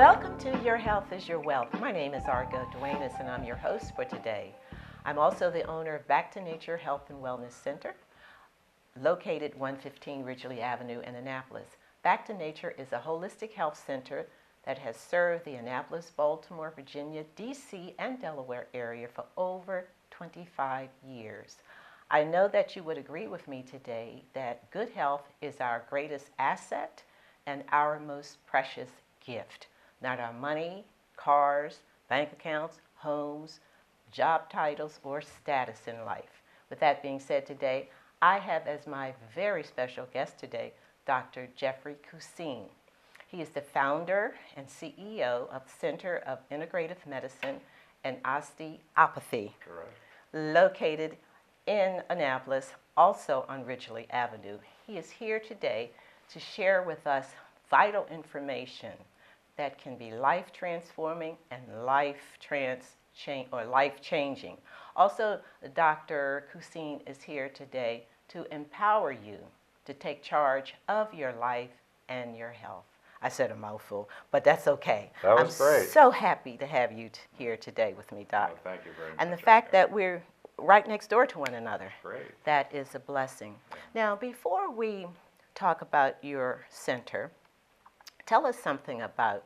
Welcome to Your Health is Your Wealth. My name is Argo, Duenas, and I'm your host for today. I'm also the owner of Back to Nature Health and Wellness Center, located 115 Ridgley Avenue in Annapolis. Back to Nature is a holistic health center that has served the Annapolis, Baltimore, Virginia, D.C., and Delaware area for over 25 years. I know that you would agree with me today that good health is our greatest asset and our most precious gift. Not our money, cars, bank accounts, homes, job titles, or status in life. With that being said today, I have as my very special guest today, Dr. Jeffrey Kucine. He is the founder and CEO of the Center of Integrative Medicine and Osteopathy, located in Annapolis, also on Ridgley Avenue. He is here today to share with us vital information that can be life-transforming and life-changing. Also, Dr. Kucine is here today to empower you to take charge of your life and your health. I said a mouthful, but that's okay. That was great. I'm so happy to have you here today with me, Doc. Well, thank you very much. And the fact that we're right next door to one another, great. That is a blessing. Now, before we talk about your center, tell us something about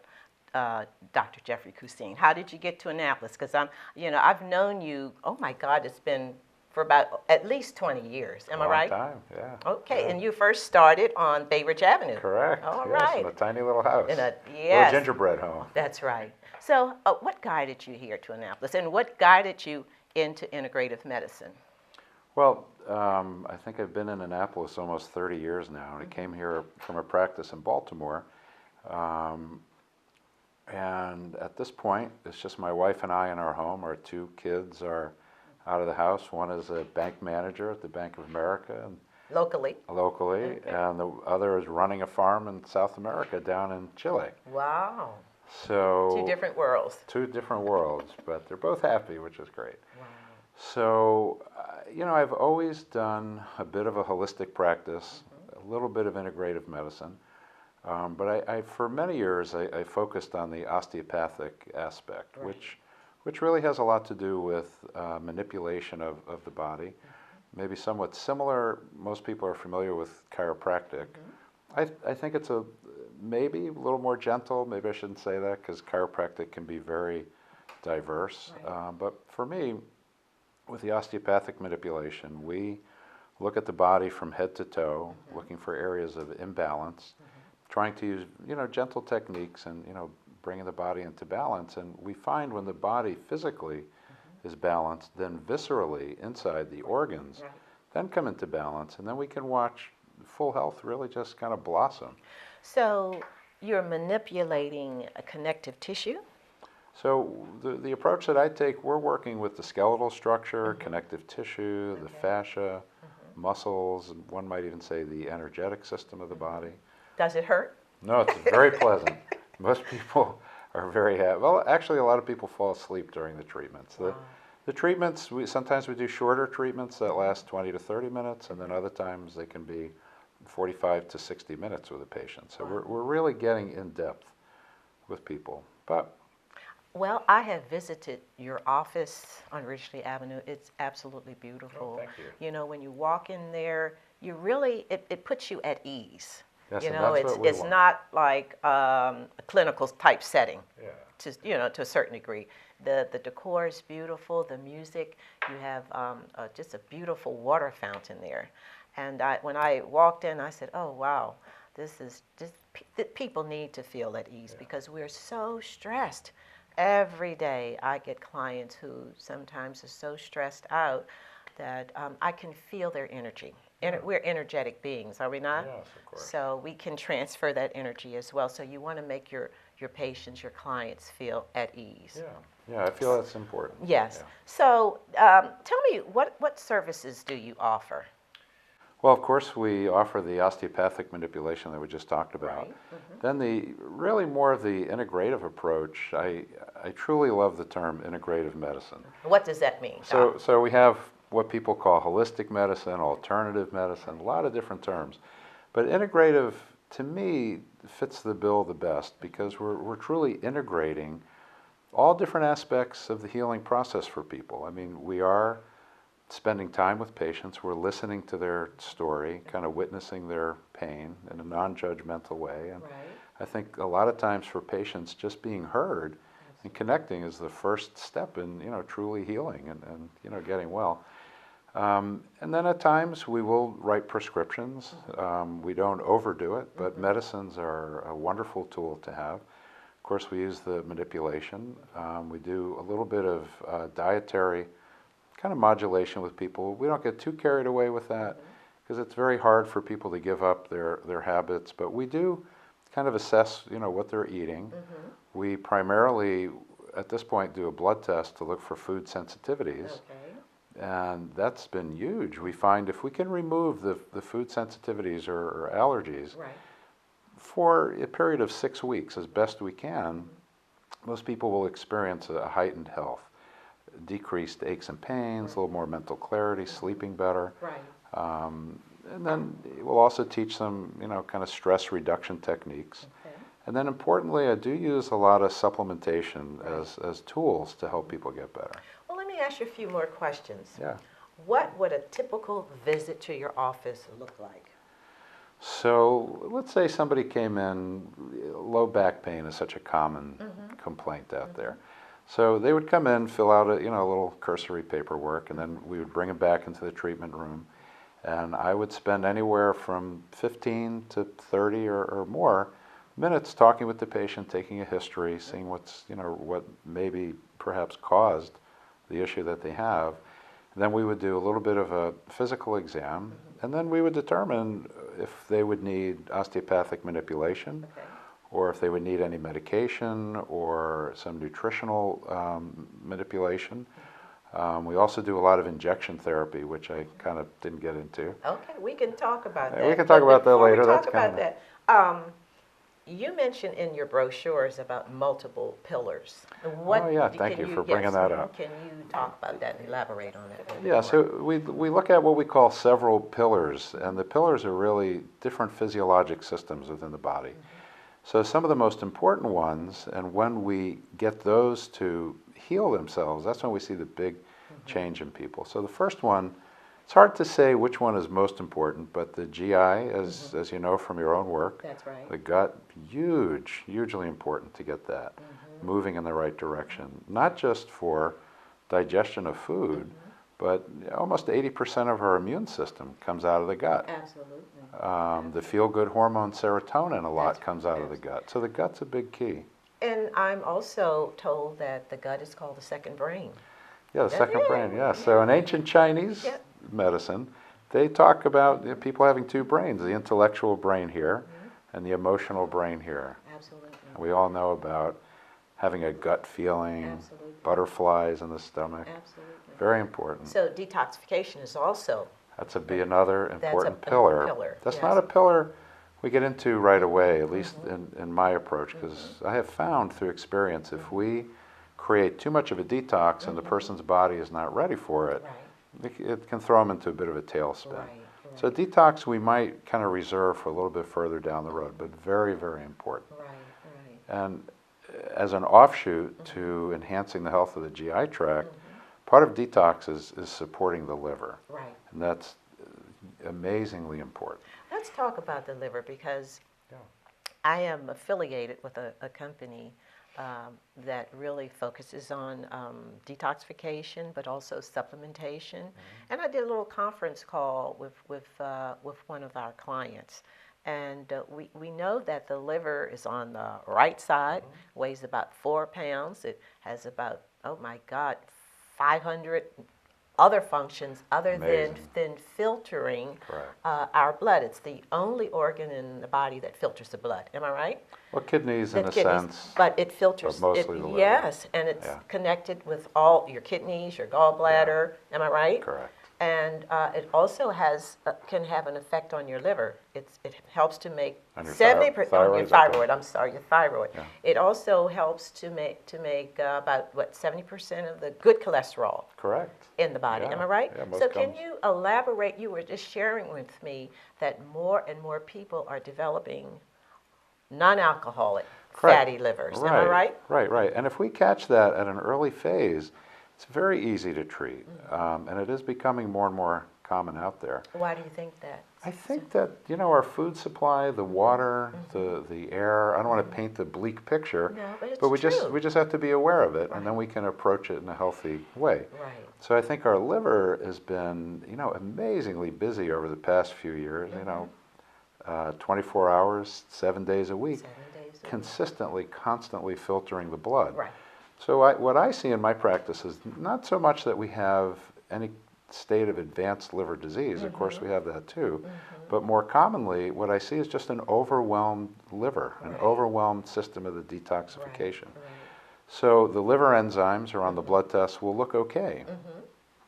Dr. Jeffrey Kucine. How did you get to Annapolis? Because I've known you, oh my God, it's been for about at least 20 years. Am I right? Long time, yeah. Okay, yeah. and you first started on Bay Ridge Avenue. Correct. All yes, right. In a tiny little house. Yes. Little gingerbread home. That's right. So what guided you here to Annapolis, and what guided you into integrative medicine? Well, I think I've been in Annapolis almost 30 years now, and I came here from a practice in Baltimore. And at this point, it's just my wife and I in our home. Our two kids are out of the house. One is a bank manager at the Bank of America. And locally, okay. And the other is running a farm in South America down in Chile. Wow. So two different worlds. Two different worlds, but they're both happy, which is great. Wow. So, I've always done a bit of a holistic practice, a little bit of integrative medicine. But I for many years, I focused on the osteopathic aspect, right. which really has a lot to do with manipulation of the body. Maybe somewhat similar. Most people are familiar with chiropractic. I think it's maybe a little more gentle. Maybe I shouldn't say that because chiropractic can be very diverse. Right. But for me, with the osteopathic manipulation, we look at the body from head to toe, looking for areas of imbalance, trying to use gentle techniques and bringing the body into balance. And we find when the body physically is balanced, then viscerally inside the organs then come into balance, and then we can watch full health really just kind of blossom. So you're manipulating a connective tissue? So the approach that I take, we're working with the skeletal structure, connective tissue, the fascia, muscles, and one might even say the energetic system of the body. Does it hurt? No, it's very pleasant. Most people are very happy. Well, actually, a lot of people fall asleep during the treatments. Wow. The treatments, sometimes we do shorter treatments that last 20 to 30 minutes, and then other times they can be 45 to 60 minutes with a patient. So we're really getting in depth with people. Well, I have visited your office on Ridgley Avenue. It's absolutely beautiful. Oh, thank you. When you walk in there, you really, it puts you at ease. Yes, and that's what we it's want. not like a clinical type setting. Yeah. To a certain degree. The decor is beautiful, the music, you have just a beautiful water fountain there. And when I walked in, I said, oh wow, people need to feel at ease because we're so stressed. Every day I get clients who sometimes are so stressed out that I can feel their energy. We're energetic beings, are we not? Yes, of course. So we can transfer that energy as well. So you want to make your patients, your clients feel at ease. Yeah, I feel that's important. Yes. Yeah. So tell me, what services do you offer? Well, of course, we offer the osteopathic manipulation that we just talked about. Right. Then really more of the integrative approach. I truly love the term integrative medicine. What does that mean, Doc? So we have what people call holistic medicine, alternative medicine, a lot of different terms. But integrative to me, fits the bill the best because we're truly integrating all different aspects of the healing process for people. I mean, we are spending time with patients, we're listening to their story, kind of witnessing their pain in a non-judgmental way. And Right. I think a lot of times for patients, just being heard and connecting is the first step in, truly healing and getting well. And then at times we will write prescriptions. We don't overdo it, but medicines are a wonderful tool to have. Of course, we use the manipulation. We do a little bit of dietary kind of modulation with people. We don't get too carried away with that because it's very hard for people to give up their habits, but we do kind of assess, what they're eating. We primarily, at this point, do a blood test to look for food sensitivities. Okay. And that's been huge. We find if we can remove the food sensitivities or allergies Right. for a period of 6 weeks as best we can, most people will experience a heightened health, decreased aches and pains, a little more mental clarity, sleeping better. Right. And then we'll also teach them, kind of stress reduction techniques. Okay. And then importantly, I do use a lot of supplementation as tools to help people get better. Well, let me ask you a few more questions. Yeah. What would a typical visit to your office look like? So let's say somebody came in, low back pain is such a common complaint out there. So they would come in, fill out a little cursory paperwork, and then we would bring them back into the treatment room. And I would spend anywhere from 15 to 30 or more minutes talking with the patient, taking a history, seeing what maybe perhaps caused the issue that they have. And then we would do a little bit of a physical exam, and then we would determine if they would need osteopathic manipulation, Okay. or if they would need any medication or some nutritional manipulation. We also do a lot of injection therapy, which I kind of didn't get into. Okay, we can talk about Yeah, that. we can talk about that Before later. We That's talk kind about of that. You mentioned in your brochures about multiple pillars. Oh, yeah, thank you for bringing that up. Can you talk about that and elaborate on it? a little bit Yeah, more? so we look at what we call several pillars, and the pillars are really different physiologic systems within the body. So some of the most important ones, and when we get those to heal themselves, that's when we see the big change in people. So the first one, it's hard to say which one is most important, but the GI, as you know from your own work, That's right. the gut, hugely important to get that moving in the right direction, not just for digestion of food, but almost 80% of our immune system comes out of the gut. Absolutely. The feel-good hormone serotonin a lot That's- comes out of the gut. So the gut's a big key. And I'm also told that the gut is called the second brain. Yeah, the second brain, yeah. So in ancient Chinese Yeah. medicine, they talk about people having two brains, the intellectual brain here and the emotional brain here. Absolutely. We all know about having a gut feeling, Absolutely. butterflies in the stomach. Absolutely. Very important. So detoxification is also That's another important a pillar. pillar, That's yes. not a pillar we get into right away, at least in my approach, because I have found through experience if we create too much of a detox and the person's body is not ready for it, right. it can throw them into a bit of a tailspin. Right. So detox we might kind of reserve for a little bit further down the road, but very, very important. Right. And as an offshoot to enhancing the health of the GI tract, part of detox is supporting the liver. Right. And that's amazingly important. Let's talk about the liver because Yeah. I am affiliated with a company that really focuses on detoxification, but also supplementation. And I did a little conference call with one of our clients. And we know that the liver is on the right side, weighs about 4 pounds. It has about, 500 other functions other than filtering our blood. It's the only organ in the body that filters the blood. Am I right? Well, kidneys in a sense. But it filters. But mostly the liver. Yes, and it's connected with all your kidneys, your gallbladder. Am I right? Correct. And it also can have an effect on your liver. It helps to make On your 70% on your thyroid, thyroid. okay. I'm sorry, your thyroid. Yeah. It also helps to make about 70% of the good cholesterol Correct. in the body. Yeah. Am I right? Yeah, most So can comes. you elaborate? You were just sharing with me that more and more people are developing non-alcoholic Correct. fatty livers. Right. Am I right? Right, right. And if we catch that at an early phase, it's very easy to treat. And it is becoming more and more common out there. Why do you think that? I think that, our food supply, the water, the air, I don't want to paint the bleak picture, No, but it's but we true. just have to be aware of it, Right. and then we can approach it in a healthy way. Right. So I think our liver has been, amazingly busy over the past few years, 24 hours, 7 days a week, 7 days a week. consistently, constantly filtering the blood. Right. So what I see in my practice is not so much that we have any state of advanced liver disease, of course we have that too, but more commonly what I see is just an overwhelmed liver, an Right. overwhelmed system of the detoxification. Right. So the liver enzymes or on the blood tests will look okay.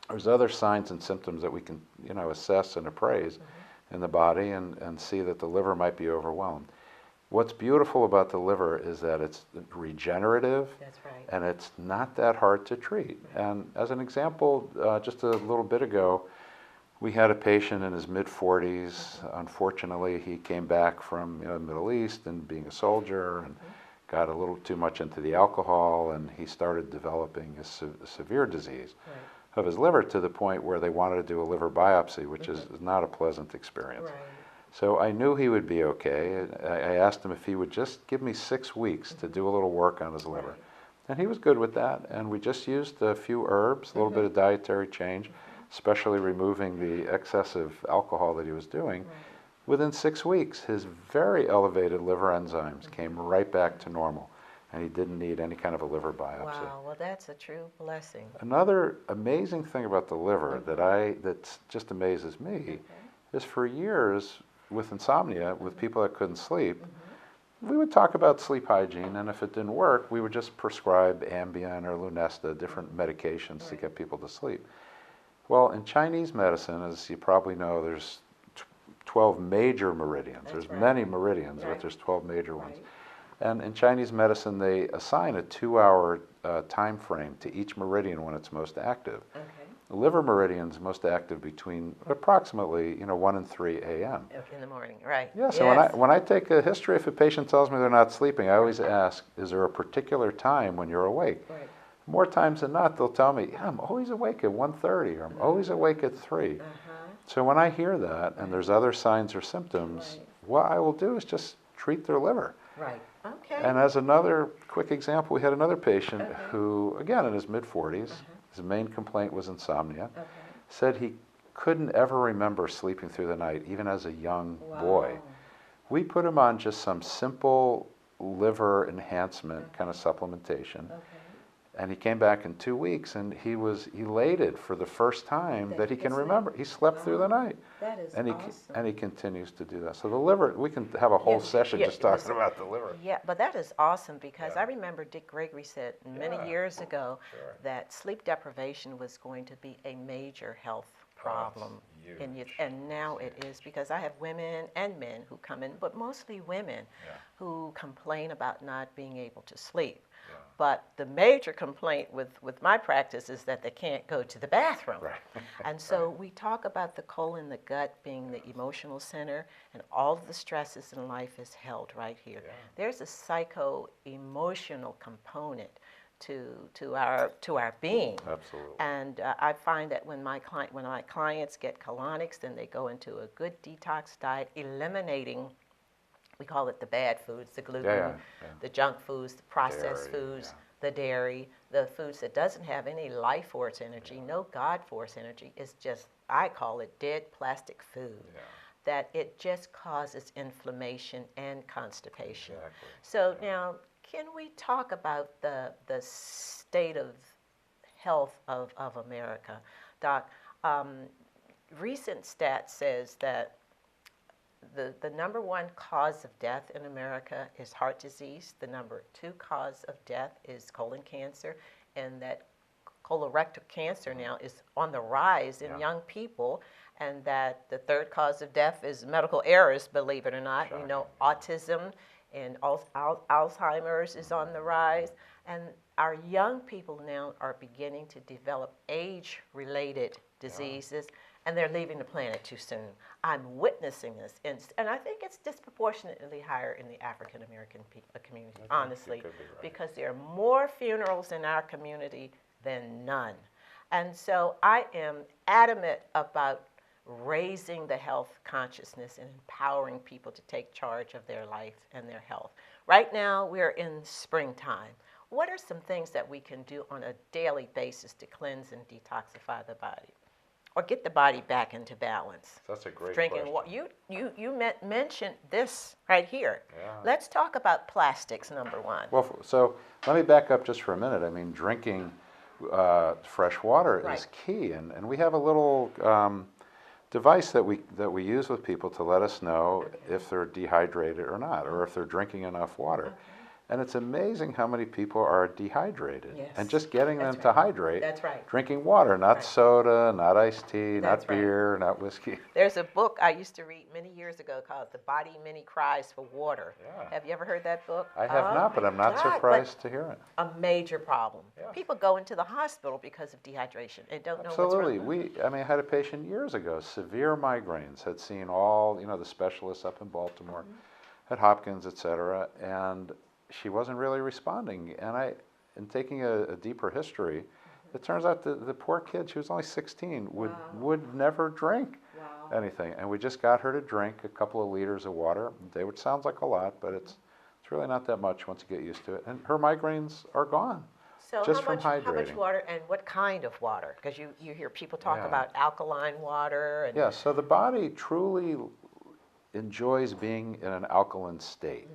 There's other signs and symptoms that we can assess and appraise in the body and see that the liver might be overwhelmed. What's beautiful about the liver is that it's regenerative. That's right. And it's not that hard to treat. And as an example, just a little bit ago, we had a patient in his mid-40s. Unfortunately, he came back from the Middle East and being a soldier and got a little too much into the alcohol, and he started developing a severe disease of his liver to the point where they wanted to do a liver biopsy, which is not a pleasant experience. Right. So I knew he would be okay. I asked him if he would just give me 6 weeks to do a little work on his liver. Right. And he was good with that. And we just used a few herbs, a little bit of dietary change, especially removing the excessive alcohol that he was doing. Right. Within 6 weeks, his very elevated liver enzymes came right back to normal. And he didn't need any kind of a liver biopsy. Wow, well that's a true blessing. Another amazing thing about the liver that just amazes me is for years with insomnia, with people that couldn't sleep, we would talk about sleep hygiene, and if it didn't work, we would just prescribe Ambien or Lunesta, different medications to get people to sleep. Well, in Chinese medicine, as you probably know, there's 12 major meridians. That's There's right. many meridians, Right. but there's 12 major ones. Right. And in Chinese medicine, they assign a 2-hour time frame to each meridian when it's most active. Okay. The liver meridian is most active between approximately 1 and 3 a.m. In the morning, right. Yeah, so Yes. when I take a history, if a patient tells me they're not sleeping, I always ask, is there a particular time when you're awake? Right. More times than not, they'll tell me, yeah, I'm always awake at 1:30 or I'm always awake at 3. So when I hear that and there's other signs or symptoms, Right. what I will do is just treat their liver. Right. Okay. And as another quick example, we had another patient who, again, in his mid-40s, his main complaint was insomnia, Okay. said he couldn't ever remember sleeping through the night, even as a young boy. Wow. We put him on just some simple liver enhancement kind of supplementation. Okay. And he came back in 2 weeks, and he was elated for the first time that he can remember. He slept through the night. That is And awesome. he continues to do that. So the liver, we can have a whole session just talking listen, about the liver. Yeah, but that is awesome because Yeah. I remember Dick Gregory said many Yeah. years ago Sure. that sleep deprivation was going to be a major health problem in youth, and now it is because I have women and men who come in, but mostly women who complain about not being able to sleep. But the major complaint with my practice is that they can't go to the bathroom. Right. And so we talk about the colon, the gut being the emotional center, and all of the stresses in life is held right here. Yeah. There's a psycho-emotional component to our being. Absolutely. And I find that when my clients get colonics, then they go into a good detox diet, eliminating, we call it the bad foods, the gluten, the junk foods, the processed Dairy, foods, the dairy, the foods that doesn't have any life force energy, no God force energy. It's just, I call it dead plastic food. That it just causes inflammation and constipation. Exactly. So now, can we talk about the state of health of America? Doc, recent stats says that the number 1 cause of death in America is heart disease. The number 2 cause of death is colon cancer, and that colorectal cancer now is on the rise in young people, and that the third cause of death is medical errors, believe it or not. Shocking. You know, autism and Alzheimer's is on the rise, and our young people now are beginning to develop age-related diseases, and they're leaving the planet too soon. I'm witnessing this, and I think it's disproportionately higher in the African American community, honestly, because there are more funerals in our community than none. And so I am adamant about raising the health consciousness and empowering people to take charge of their life and their health. Right now, we're in springtime. What are some things that we can do on a daily basis to cleanse and detoxify the body, or get the body back into balance? That's a great Drinking question. water. You mentioned this right here. Yeah. Let's talk about plastics, number one. Well, so let me back up just for a minute. I mean, drinking fresh water is key, and we have a little device that we use with people to let us know if they're dehydrated or not, or if they're drinking enough water. And it's amazing how many people are dehydrated. Yes. And just getting them to hydrate, That's right. drinking water, not soda, not iced tea, That's not beer, not whiskey. There's a book I used to read many years ago called The Body Many Cries for Water. Yeah. Have you ever heard that book? I have not, but I'm not surprised to hear it. A major problem. Yeah. People go into the hospital because of dehydration and don't know Absolutely. what's wrong. I mean, I had a patient years ago, severe migraines, had seen all, the specialists up in Baltimore, at Hopkins, et cetera, and she wasn't really responding. And in taking a deeper history, it turns out the poor kid, she was only 16, would never drink anything. And we just got her to drink a couple of liters of water a day, which sounds like a lot, but it's really not that much once you get used to it. And her migraines are gone. So just how from hydrating. How much water and what kind of water? Because you hear people talk about alkaline water. And yeah, so the body truly enjoys being in an alkaline state.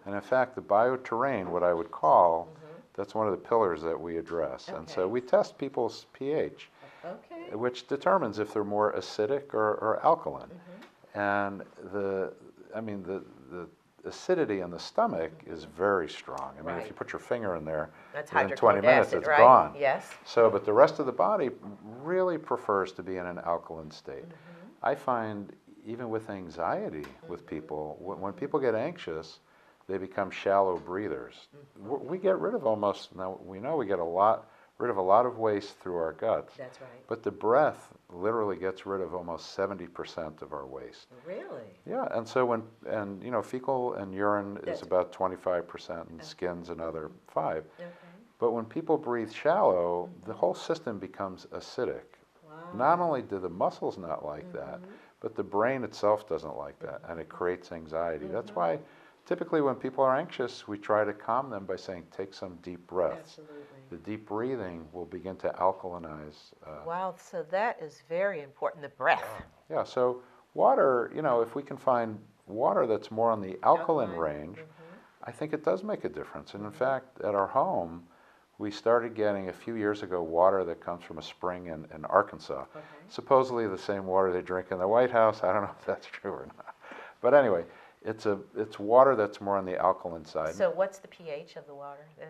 And in fact, the bioterrain, what I would call, that's one of the pillars that we address. And so we test people's pH, which determines if they're more acidic or alkaline. And the acidity in the stomach is very strong. I mean, if you put your finger in there, within 20 minutes, it's gone. Yes. So, but the rest of the body really prefers to be in an alkaline state. I find even with anxiety with people, when people get anxious, they become shallow breathers. We get rid of now we know we get rid of a lot of waste through our guts. That's right. But the breath literally gets rid of almost 70% of our waste. Really? Yeah, and so fecal and urine is about 25%, and skin's another 5%. But when people breathe shallow, the whole system becomes acidic. Not only do the muscles not like that, but the brain itself doesn't like that, and it creates anxiety. That's why typically when people are anxious, we try to calm them by saying, take some deep breaths. Absolutely. The deep breathing will begin to alkalinize. Wow, so that is very important, the breath. Yeah, so water, if we can find water that's more on the alkaline range, I think it does make a difference. And in fact, at our home, we started getting a few years ago water that comes from a spring in Arkansas. Supposedly the same water they drink in the White House. I don't know if that's true or not. But anyway, it's water that's more on the alkaline side. So what's the pH of the water then?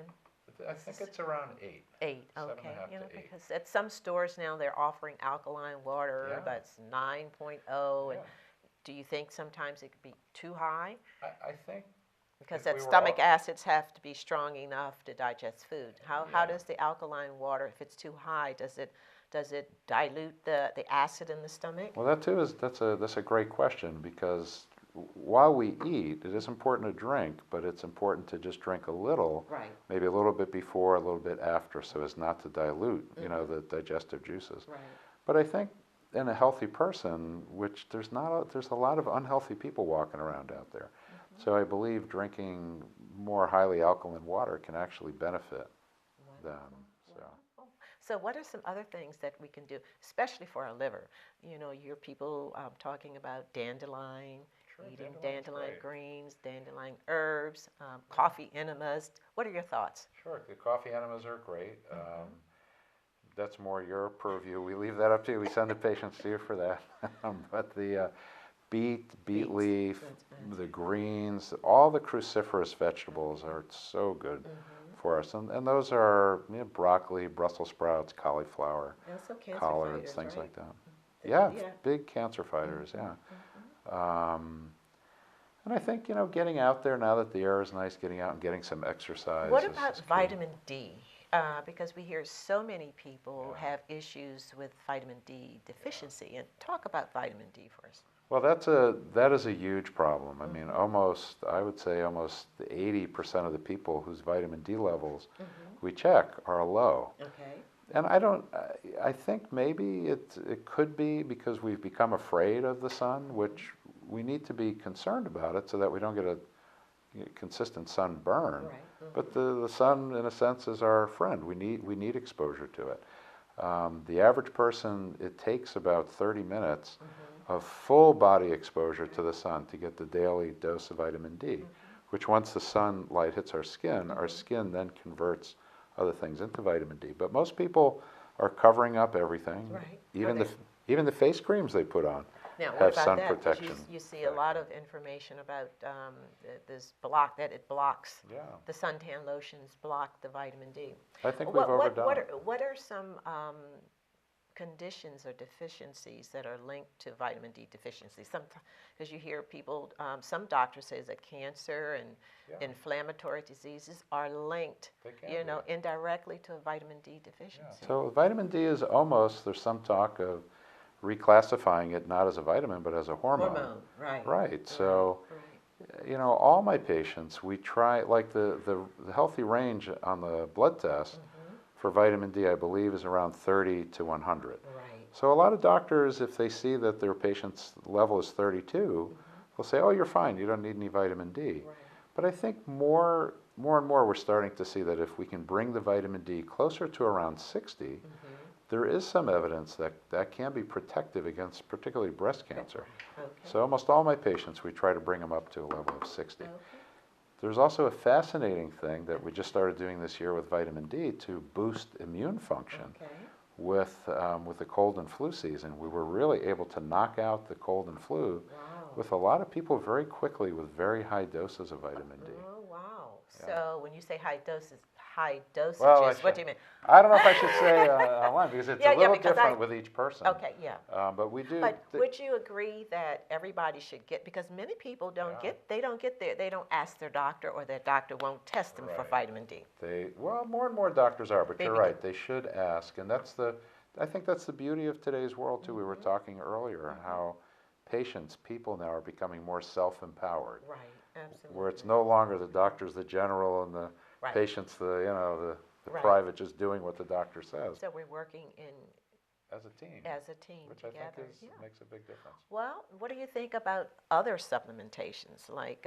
I think it's around 8. 8, okay. Because at some stores now they're offering alkaline water that's 9.0. And do you think sometimes it could be too high? I think. Because that stomach acids have to be strong enough to digest food. How does the alkaline water, if it's too high, does it dilute the acid in the stomach? Well, that's a great question, because while we eat, it is important to drink, but it's important to just drink a little, maybe a little bit before, a little bit after, so as not to dilute, the digestive juices. But I think in a healthy person, which there's a lot of unhealthy people walking around out there. So I believe drinking more highly alkaline water can actually benefit them. So what are some other things that we can do, especially for our liver? You hear people talking about dandelion, eating dandelion greens, dandelion herbs, coffee enemas. What are your thoughts? Sure, the coffee enemas are great. That's more your purview. We leave that up to you. We send the patients to you for that. But the beet leaf, the greens, all the cruciferous vegetables are so good for us, and those are broccoli, Brussels sprouts, cauliflower, Also cancer collards, fighters, things right? like that. Yeah. Yeah, big cancer fighters, Mm-hmm. yeah. And I think, getting out there now that the air is nice, getting out and getting some exercise What is about key. vitamin D? Because we hear so many people have issues with vitamin D deficiency. And talk about vitamin D for us. Well, that is a huge problem. I mean, I would say almost 80% of the people whose vitamin D levels we check are low. Okay. And I think maybe it could be because we've become afraid of the sun, which we need to be concerned about it so that we don't get a consistent sunburn. Right. But the sun, in a sense, is our friend. We need exposure to it. The average person, it takes about 30 minutes of full body exposure to the sun to get the daily dose of vitamin D, which once the sunlight hits our skin then converts other things into vitamin D. But most people are covering up everything. Right. Even the face creams they put on Now, what have about sun that? 'Cause protection. you see a lot of information about that it blocks. Yeah. The suntan lotions block the vitamin D. I think we've overdone it. What are some conditions or deficiencies that are linked to vitamin D deficiency? Because you hear people, some doctors say that cancer and inflammatory diseases are linked, They can be. indirectly to a vitamin D deficiency. So vitamin D is there's some talk of reclassifying it not as a vitamin but as a hormone. Right. Right. So, all my patients, we try, like the healthy range on the blood test for vitamin D, I believe, is around 30 to 100. Right. So a lot of doctors, if they see that their patient's level is 32, they'll say, oh, you're fine, you don't need any vitamin D. Right. But I think more and more we're starting to see that if we can bring the vitamin D closer to around 60, there is some evidence that can be protective against particularly breast cancer. Okay. So almost all my patients, we try to bring them up to a level of 60. Okay. There's also a fascinating thing that we just started doing this year with vitamin D to boost immune function. Okay. With the cold and flu season. We were really able to knock out the cold and flu with a lot of people very quickly with very high doses of vitamin D. Oh, wow. So when you say high dosages, Well, what do you mean? I don't know if I should say online because it's a little different with each person. Okay, yeah. But we do. But would you agree that everybody should get, because many people don't they don't ask their doctor, or their doctor won't test them for vitamin D. More and more doctors are, but you're right, they should ask. And I think that's the beauty of today's world too. We were talking earlier how people now are becoming more self-empowered. Right, absolutely. Where it's no longer the doctor's the general and the patient's the private just doing what the doctor says. So we're working as a team. Which together. I think makes a big difference. Well, what do you think about other supplementations like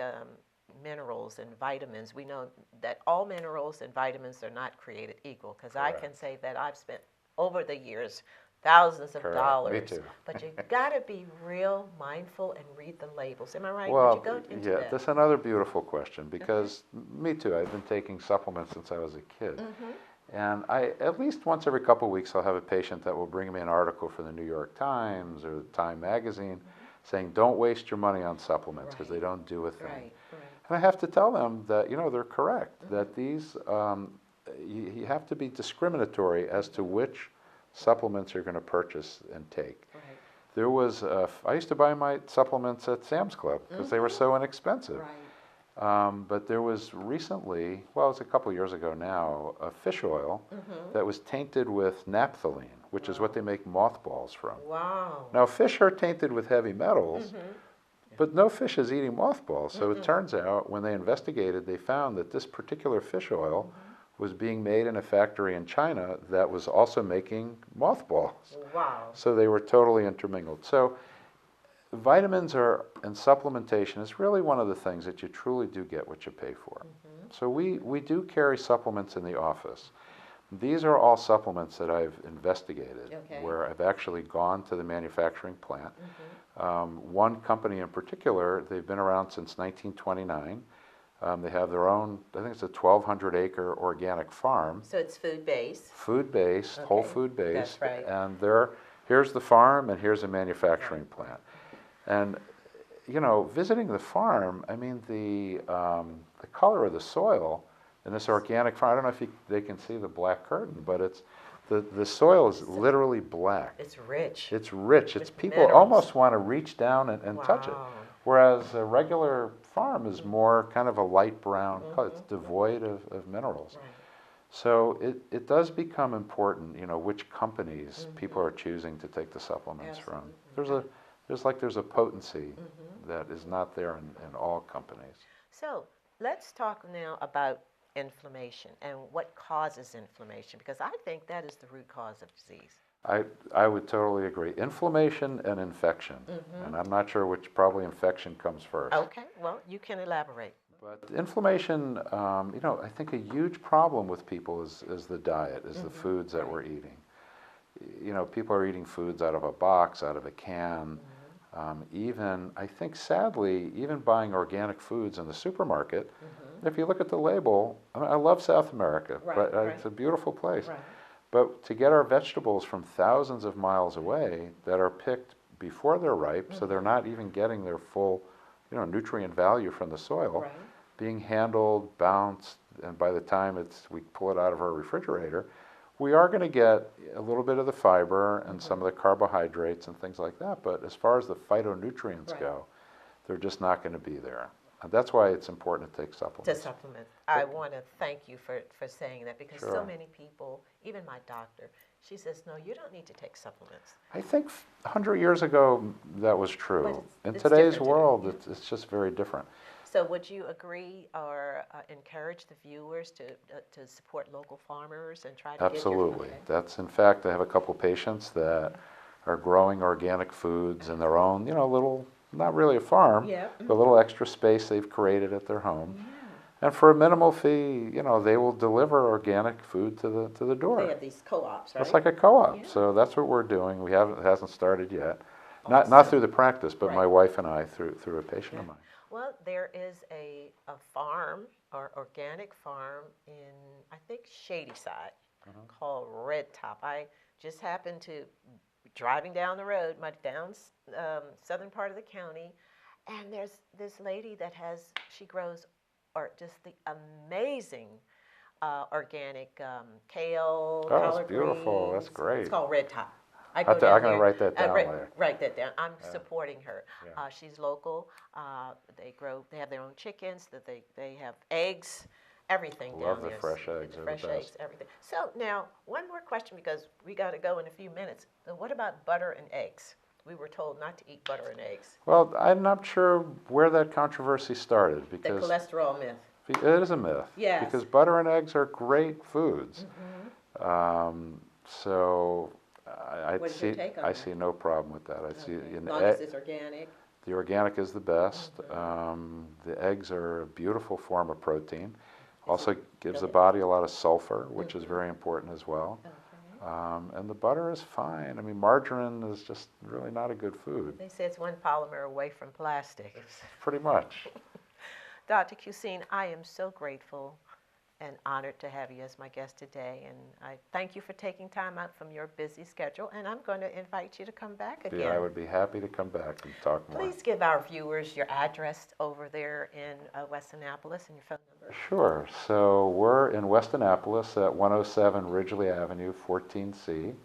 minerals and vitamins? We know that all minerals and vitamins are not created equal, because I can say that I've spent over the years thousands of dollars. Me too. But you got to be real mindful and read the labels. Am I right? Well, Would you go into that? That's another beautiful question because me too. I've been taking supplements since I was a kid. And at least once every couple of weeks, I'll have a patient that will bring me an article for the New York Times or Time Magazine saying, don't waste your money on supplements because they don't do a thing. Right. And I have to tell them that, they're correct, that these, you have to be discriminatory as to which supplements you're going to purchase and take. Right. There was, I used to buy my supplements at Sam's Club because they were so inexpensive. Right. But there was recently, it was a couple years ago now, a fish oil that was tainted with naphthalene, which is what they make mothballs from. Wow. Now, fish are tainted with heavy metals, but no fish is eating mothballs. So it turns out, when they investigated, they found that this particular fish oil was being made in a factory in China that was also making mothballs. Wow. So they were totally intermingled. So vitamins and supplementation is really one of the things that you truly do get what you pay for. So we do carry supplements in the office. These are all supplements that I've investigated, where I've actually gone to the manufacturing plant. One company in particular, they've been around since 1929. They have their own, I think it's a 1,200-acre organic farm. So it's food-based? Food-based, whole food-based. That's right. And here's the farm and here's a manufacturing plant. And, visiting the farm, I mean, the color of the soil, And this organic farm, I don't know if they can see the black curtain, but it's the soil is literally black. It's rich. It's rich. It's With people minerals. almost want to reach down and touch it. Wow. Whereas a regular farm is more kind of a light brown color. It's devoid of minerals. Right. So it does become important, which companies people are choosing to take the supplements from. There's a potency that is not there in all companies. So let's talk now about inflammation and what causes inflammation, because I think that is the root cause of disease. I would totally agree. Inflammation and infection. And I'm not sure which, probably infection comes first. Okay, well, you can elaborate. But inflammation, I think a huge problem with people is the diet, is the foods that we're eating. People are eating foods out of a box, out of a can. Even, I think sadly, even buying organic foods in the supermarket, if you look at the label, I love South America, but it's a beautiful place. Right. But to get our vegetables from thousands of miles away that are picked before they're ripe, so they're not even getting their full, nutrient value from the soil, being handled, bounced, and by the time we pull it out of our refrigerator, we are going to get a little bit of the fiber and some of the carbohydrates and things like that. But as far as the phytonutrients go, they're just not going to be there. And that's why it's important to take supplements. To supplement. I want to thank you for saying that, because so many people, even my doctor, she says, no, you don't need to take supplements. I think 100 years ago that was true. In it's today's world, it's just very different. So would you agree or encourage the viewers to support local farmers and try to Absolutely. That's, in fact, I have a couple patients that are growing organic foods in their own, little, not really a farm, but a little extra space they've created at their home. And for a minimal fee, they will deliver organic food to the door. They have these co-ops, right? It's like a co-op. So that's what we're doing. It hasn't started yet. Not through the practice, but my wife and I through a patient of mine. Well, there is a farm, or organic farm in, I think, Shadyside, called Red Top. I just happened to be driving down the road, southern part of the county, and there's this lady that she grows just the amazing organic kale, collard greens. Beautiful. That's great. It's called Red Top. I'm going to write that down later. Write that down. I'm supporting her. She's local. They have their own chickens. They have eggs, everything down there. Love the fresh eggs. Fresh eggs, everything. So now, one more question, because we got to go in a few minutes. So what about butter and eggs? We were told not to eat butter and eggs. Well, I'm not sure where that controversy started, because the cholesterol myth. It is a myth. Yes. Because butter and eggs are great foods. So I see no problem with that. As long as it's organic. The organic is the best. The eggs are a beautiful form of protein. Also gives the body a lot of sulfur, which is very important as well. And the butter is fine. I mean, margarine is just really not a good food. They say it's one polymer away from plastic. Pretty much. Dr. Kucine, I am so grateful and honored to have you as my guest today. And I thank you for taking time out from your busy schedule. And I'm going to invite you to come back again. Yeah, I would be happy to come back and talk more. Please give our viewers your address over there in West Annapolis and your phone number. Sure. So we're in West Annapolis at 107 Ridgley Avenue, 14C.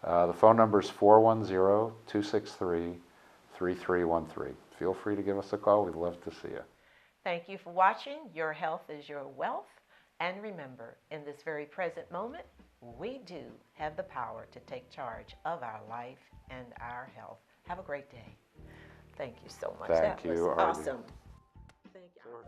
The phone number is 410-263-3313. Feel free to give us a call. We'd love to see you. Thank you for watching. Your health is your wealth. And remember, in this very present moment, we do have the power to take charge of our life and our health. Have a great day. Thank you so much. Thank you, That was Argo. awesome. Thank you.